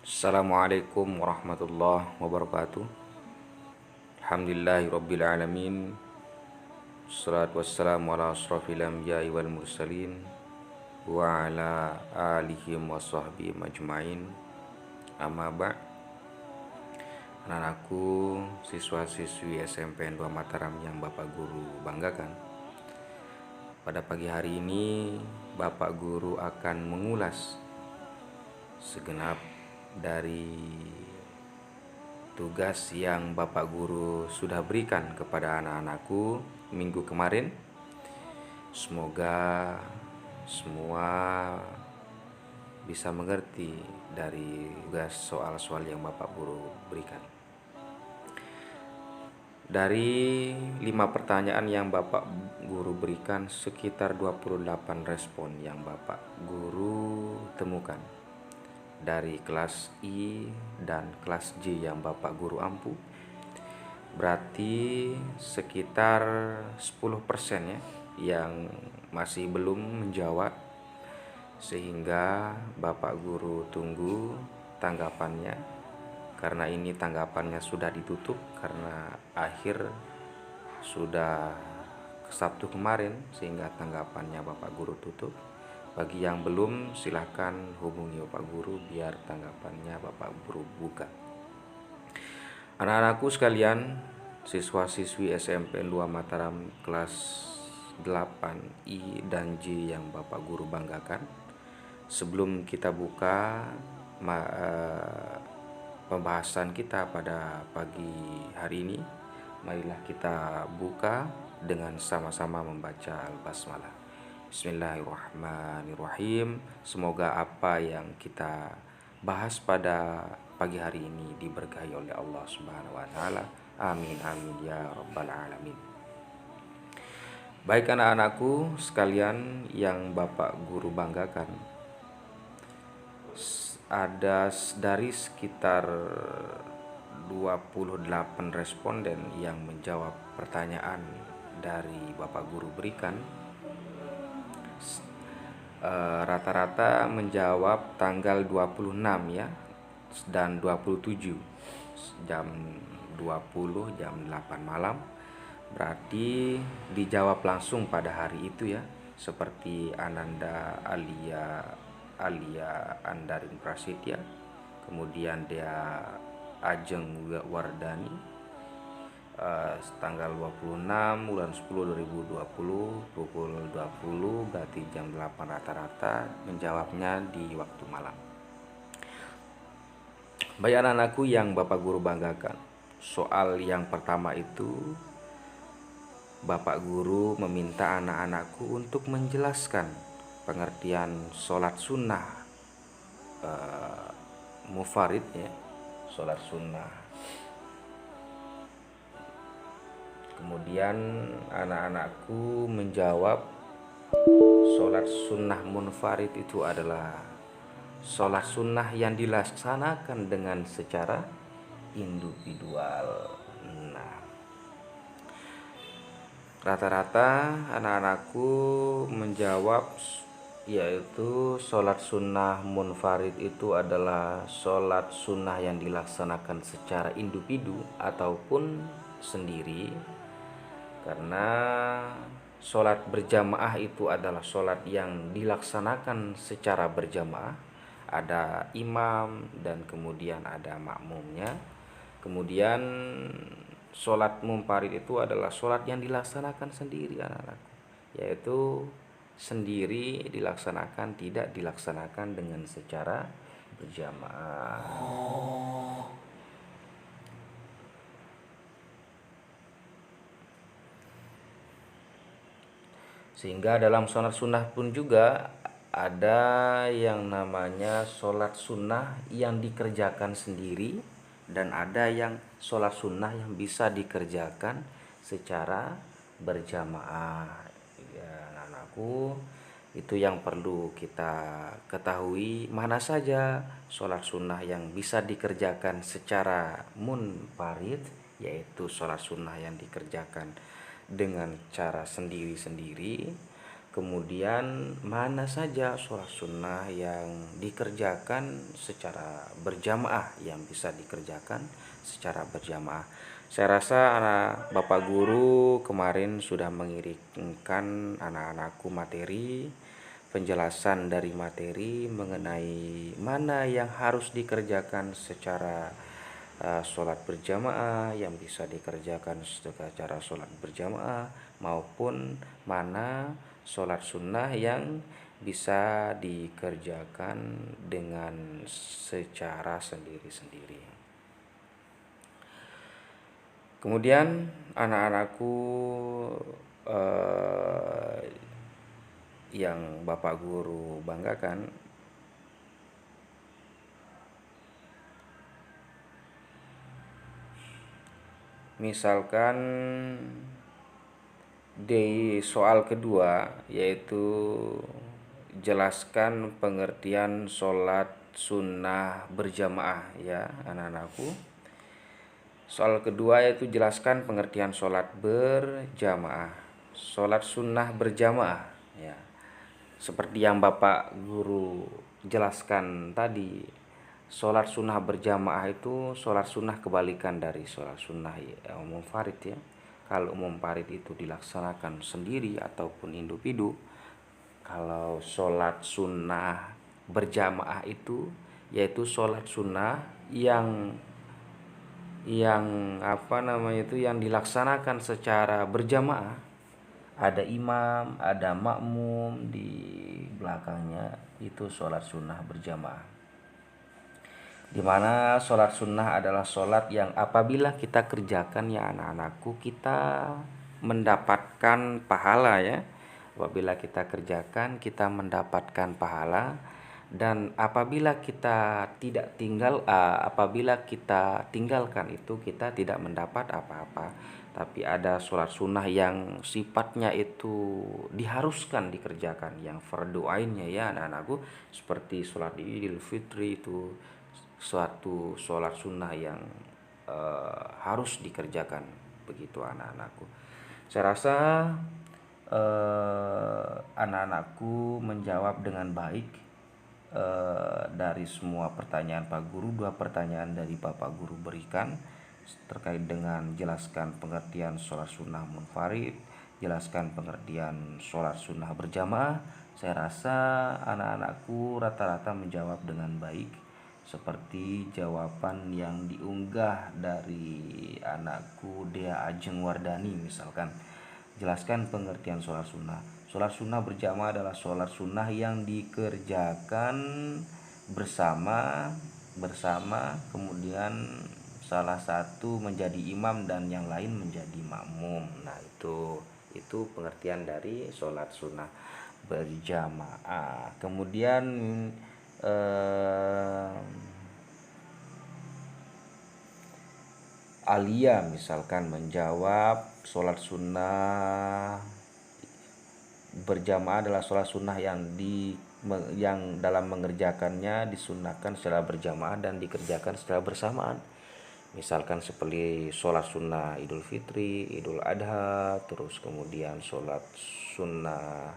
Assalamualaikum warahmatullahi wabarakatuh. Alhamdulillahirabbil alamin. Wassalatu wassalamu ala asrofil anbiya'i wal mursalin wa ala alihi wa sahbihi majma'in. Amma ba'. Anak-anakku, siswa-siswi SMP 2 Mataram yang Bapak Guru banggakan. Pada pagi hari ini Bapak Guru akan mengulas segenap dari tugas yang Bapak Guru sudah berikan kepada anak-anakku minggu kemarin. Semoga semua bisa mengerti dari tugas soal-soal yang Bapak Guru berikan. Dari 5 pertanyaan yang Bapak Guru berikan, sekitar 28 respon yang Bapak Guru temukan dari kelas I dan kelas J yang Bapak Guru ampu. Berarti sekitar 10% ya yang masih belum menjawab, sehingga Bapak Guru tunggu tanggapannya, karena ini tanggapannya sudah ditutup karena akhir sudah Sabtu kemarin, sehingga tanggapannya Bapak Guru tutup. Bagi yang belum, silahkan hubungi Bapak Guru biar tanggapannya Bapak Guru buka. Anak-anakku sekalian, siswa-siswi SMP 2 Mataram kelas 8 I dan J yang Bapak Guru banggakan. Sebelum kita buka pembahasan kita pada pagi hari ini, marilah kita buka dengan sama-sama membaca Al-Basmalah. Bismillahirrahmanirrahim. Semoga apa yang kita bahas pada pagi hari ini diberkahi oleh Allah Subhanahu wa taala. Amin amin ya rabbal alamin. Baik anak-anakku sekalian yang Bapak Guru banggakan, ada dari sekitar 28 responden yang menjawab pertanyaan dari Bapak Guru berikan. Rata-rata menjawab tanggal 26 ya, dan 27 jam 20 jam 8 malam. Berarti dijawab langsung pada hari itu ya, seperti Ananda Alia Andarin Prasetya, kemudian dia Ajeng Wardani, tanggal 26 bulan 10 2020 pukul 20, berarti jam 8 rata-rata menjawabnya di waktu malam. Baik anak-anakku yang Bapak Guru banggakan, soal yang pertama itu Bapak Guru meminta anak-anakku untuk menjelaskan pengertian sholat sunnah mufarid ya, sholat sunnah. Kemudian anak-anakku menjawab sholat sunnah munfarid itu adalah sholat sunnah yang dilaksanakan dengan secara individual. Nah, rata-rata anak-anakku menjawab yaitu sholat sunnah munfarid itu adalah sholat sunnah yang dilaksanakan secara individu ataupun sendiri, karena sholat berjamaah itu adalah sholat yang dilaksanakan secara berjamaah, ada imam dan kemudian ada makmumnya. Kemudian sholat munfarid itu adalah sholat yang dilaksanakan sendiri anak-anakku, yaitu sendiri dilaksanakan, tidak dilaksanakan dengan secara berjamaah. Sehingga dalam sholat sunnah pun juga ada yang namanya sholat sunnah yang dikerjakan sendiri, dan ada yang sholat sunnah yang bisa dikerjakan secara berjamaah ya anak-anakku. Itu yang perlu kita ketahui, mana saja sholat sunnah yang bisa dikerjakan secara munfarid, yaitu sholat sunnah yang dikerjakan dengan cara sendiri-sendiri. Kemudian mana saja sholat sunnah yang dikerjakan secara berjamaah, yang bisa dikerjakan secara berjamaah. Saya rasa Bapak Guru kemarin sudah mengirimkan anak-anakku materi, penjelasan dari materi mengenai mana yang harus dikerjakan secara sholat berjamaah, yang bisa dikerjakan secara sholat berjamaah, maupun mana sholat sunnah yang bisa dikerjakan dengan secara sendiri-sendiri. Kemudian anak-anakku yang Bapak Guru banggakan, misalkan di soal kedua, yaitu jelaskan pengertian sholat sunnah berjamaah ya anak-anakku. Soal kedua yaitu jelaskan pengertian sholat berjamaah, sholat sunnah berjamaah ya. Seperti yang Bapak Guru jelaskan tadi, sholat sunnah berjamaah itu sholat sunnah kebalikan dari sholat sunnah umum farid ya. Kalau umum farid itu dilaksanakan sendiri ataupun individu, kalau sholat sunnah berjamaah itu yaitu sholat sunnah yang yang dilaksanakan secara berjamaah. Ada imam, ada makmum di belakangnya, itu sholat sunnah berjamaah. Dimana sholat sunnah adalah sholat yang apabila kita kerjakan ya anak-anakku, kita mendapatkan pahala ya. Apabila kita kerjakan, kita mendapatkan pahala. Dan apabila kita tinggalkan itu, kita tidak mendapat apa-apa. Tapi ada sholat sunnah yang sifatnya itu diharuskan dikerjakan, yang fardu ainnya ya anak-anakku, seperti sholat Idul Fitri, itu suatu sholat sunnah yang harus dikerjakan, begitu anak-anakku. Saya rasa anak-anakku menjawab dengan baik dari semua pertanyaan Pak Guru. 2 pertanyaan dari Bapak Guru berikan terkait dengan jelaskan pengertian sholat sunnah munfarid, jelaskan pengertian sholat sunnah berjamaah. Saya rasa anak-anakku rata-rata menjawab dengan baik, seperti jawaban yang diunggah dari anakku Dea Ajeng Wardani. Misalkan, jelaskan pengertian sholat sunnah. Sholat sunnah berjamaah adalah sholat sunnah yang dikerjakan bersama, kemudian salah satu menjadi imam dan yang lain menjadi makmum. Nah, itu pengertian dari sholat sunnah berjamaah. Kemudian Alia misalkan menjawab, sholat sunnah berjamaah adalah sholat sunnah yang dalam mengerjakannya disunnahkan secara berjamaah dan dikerjakan secara bersamaan. Misalkan seperti sholat sunnah Idul Fitri, Idul Adha, terus kemudian sholat sunnah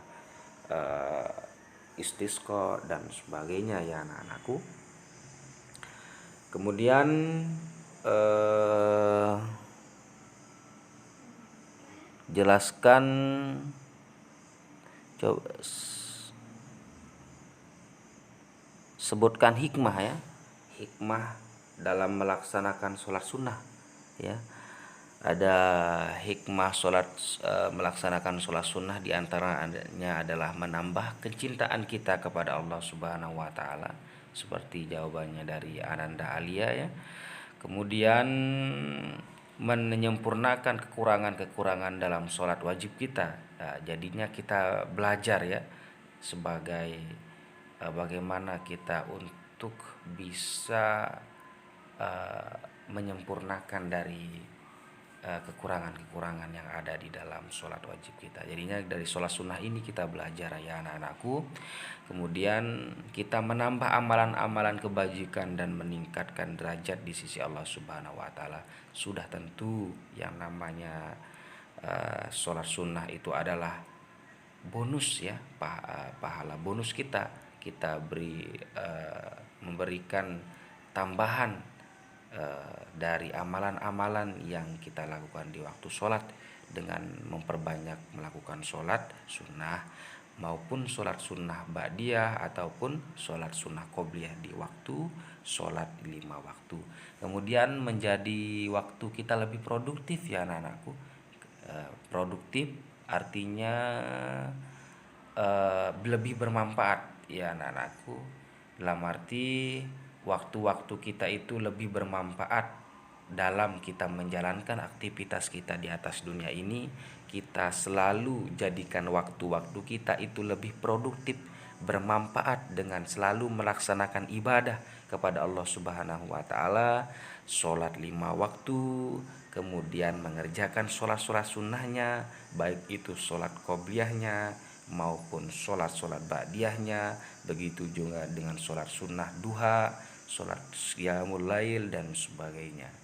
istisqa dan sebagainya ya anak-anakku. Kemudian jelaskan, coba sebutkan hikmah ya, hikmah dalam melaksanakan sholat sunnah ya. Ada hikmah melaksanakan sholat sunnah, diantaranya adalah menambah kecintaan kita kepada Allah Subhanahu wa Ta'ala, seperti jawabannya dari Ananda Alia ya. Kemudian menyempurnakan kekurangan-kekurangan dalam sholat wajib kita. Nah, jadinya kita belajar ya sebagai bagaimana kita untuk bisa menyempurnakan dari kekurangan-kekurangan yang ada di dalam sholat wajib kita. Jadinya dari sholat sunnah ini kita belajar ya anak-anakku. Kemudian kita menambah amalan-amalan kebajikan dan meningkatkan derajat di sisi Allah Subhanahu wa Ta'ala. Sudah tentu yang namanya sholat sunnah itu adalah bonus ya, pahala bonus kita memberikan tambahan dari amalan-amalan yang kita lakukan di waktu sholat dengan memperbanyak melakukan sholat sunnah maupun sholat sunnah ba'diyah ataupun sholat sunnah qobliyah di waktu sholat 5 waktu. Kemudian menjadi waktu kita lebih produktif ya anak-anakku. Produktif artinya lebih bermanfaat ya anak-anakku, dalam arti waktu-waktu kita itu lebih bermanfaat dalam kita menjalankan aktivitas kita di atas dunia ini. Kita selalu jadikan waktu-waktu kita itu lebih produktif, bermanfaat dengan selalu melaksanakan ibadah kepada Allah Subhanahu wa taala, sholat 5 waktu, kemudian mengerjakan sholat-sholat sunnahnya, baik itu sholat qobliyahnya maupun sholat-sholat ba'diyahnya, begitu juga dengan sholat sunnah duha, sholat qiyamul lail dan sebagainya.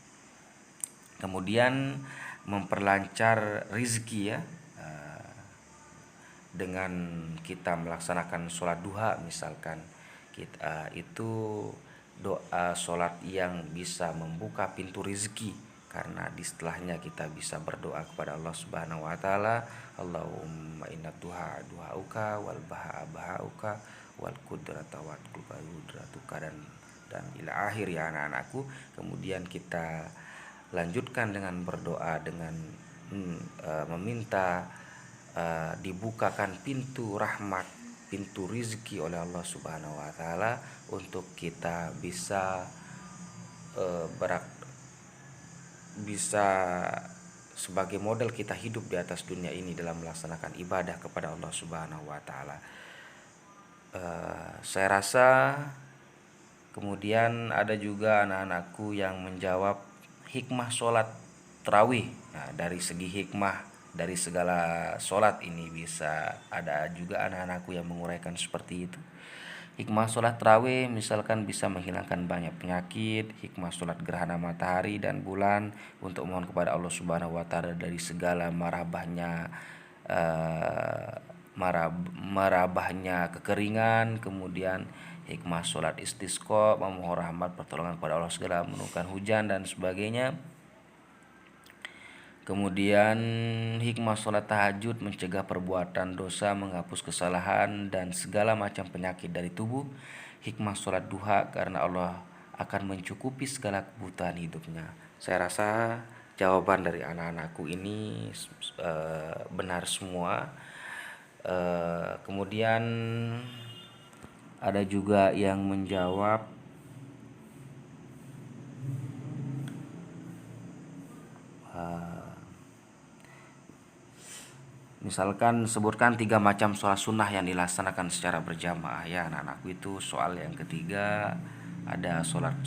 Kemudian memperlancar rizki ya, dengan kita melaksanakan sholat duha misalkan, kita itu doa sholat yang bisa membuka pintu rizki, karena di setelahnya kita bisa berdoa kepada Allah Subhanahu wa taala, Allahumma inna duha duhauka wal baha bahauka wal qudrata wal qudratuka dan ila akhir ya anak-anakku. Kemudian kita lanjutkan dengan berdoa dengan meminta dibukakan pintu rahmat, pintu rizki oleh Allah Subhanahu wa taala untuk kita bisa bisa sebagai model kita hidup di atas dunia ini dalam melaksanakan ibadah kepada Allah Subhanahu wa taala. Saya rasa kemudian ada juga anak-anakku yang menjawab hikmah sholat tarawih. Nah, dari segi hikmah dari segala sholat ini bisa ada juga anak-anakku yang menguraikan seperti itu. Hikmah sholat tarawih misalkan bisa menghilangkan banyak penyakit. Hikmah sholat gerhana matahari dan bulan untuk mohon kepada Allah Subhanahu wa taala dari segala marabahnya kekeringan. Kemudian hikmah sholat istisqa, memohon rahmat pertolongan kepada Allah segala menurunkan hujan dan sebagainya. Kemudian hikmah sholat tahajud mencegah perbuatan dosa, menghapus kesalahan dan segala macam penyakit dari tubuh. Hikmah sholat duha karena Allah akan mencukupi segala kebutuhan hidupnya. Saya rasa jawaban dari anak-anakku ini benar semua. Kemudian ada juga yang menjawab misalkan sebutkan 3 macam sholat sunnah yang dilaksanakan secara berjamaah ya anak-anakku. Itu soal yang ketiga. Ada sholat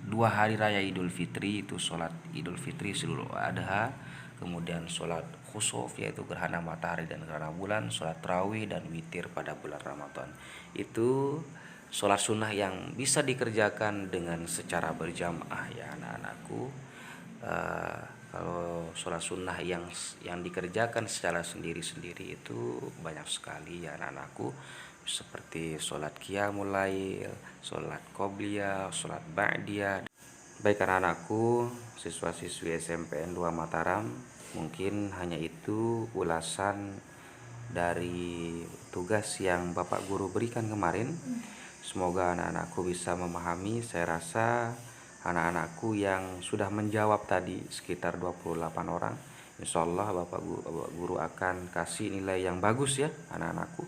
2 hari raya Idul Fitri, itu sholat Idul Fitri Idul Adha. Kemudian sholat khusuf yaitu gerhana matahari dan gerhana bulan, sholat tarawih dan witir pada bulan Ramadan. Itu sholat sunnah yang bisa dikerjakan dengan secara berjamaah ya anak-anakku. Kalau sholat sunnah yang dikerjakan secara sendiri-sendiri itu banyak sekali ya anak-anakku, seperti sholat qiyamul lail, sholat qobliyah, sholat ba'diyah. Baik anak-anakku, siswa-siswi SMPN 2 Mataram, mungkin hanya itu ulasan dari tugas yang Bapak Guru berikan kemarin. Semoga anak-anakku bisa memahami. Saya rasa anak-anakku yang sudah menjawab tadi sekitar 28 orang, insya Allah Bapak Guru akan kasih nilai yang bagus ya anak-anakku.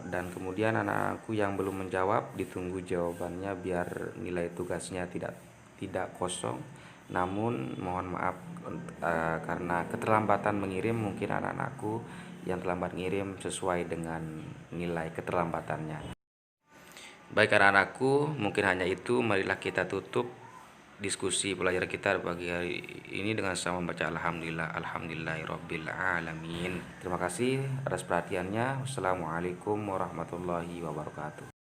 Dan kemudian anak-anakku yang belum menjawab ditunggu jawabannya biar nilai tugasnya tidak kosong. Namun mohon maaf karena keterlambatan mengirim, mungkin anak-anakku yang terlambat ngirim sesuai dengan nilai keterlambatannya. Baik anak-anakku, mungkin hanya itu. Marilah kita tutup diskusi pelajaran kita pagi hari ini dengan sama membaca alhamdulillah, alhamdulillahirabbil alamin. Terima kasih atas perhatiannya. Wassalamualaikum warahmatullahi wabarakatuh.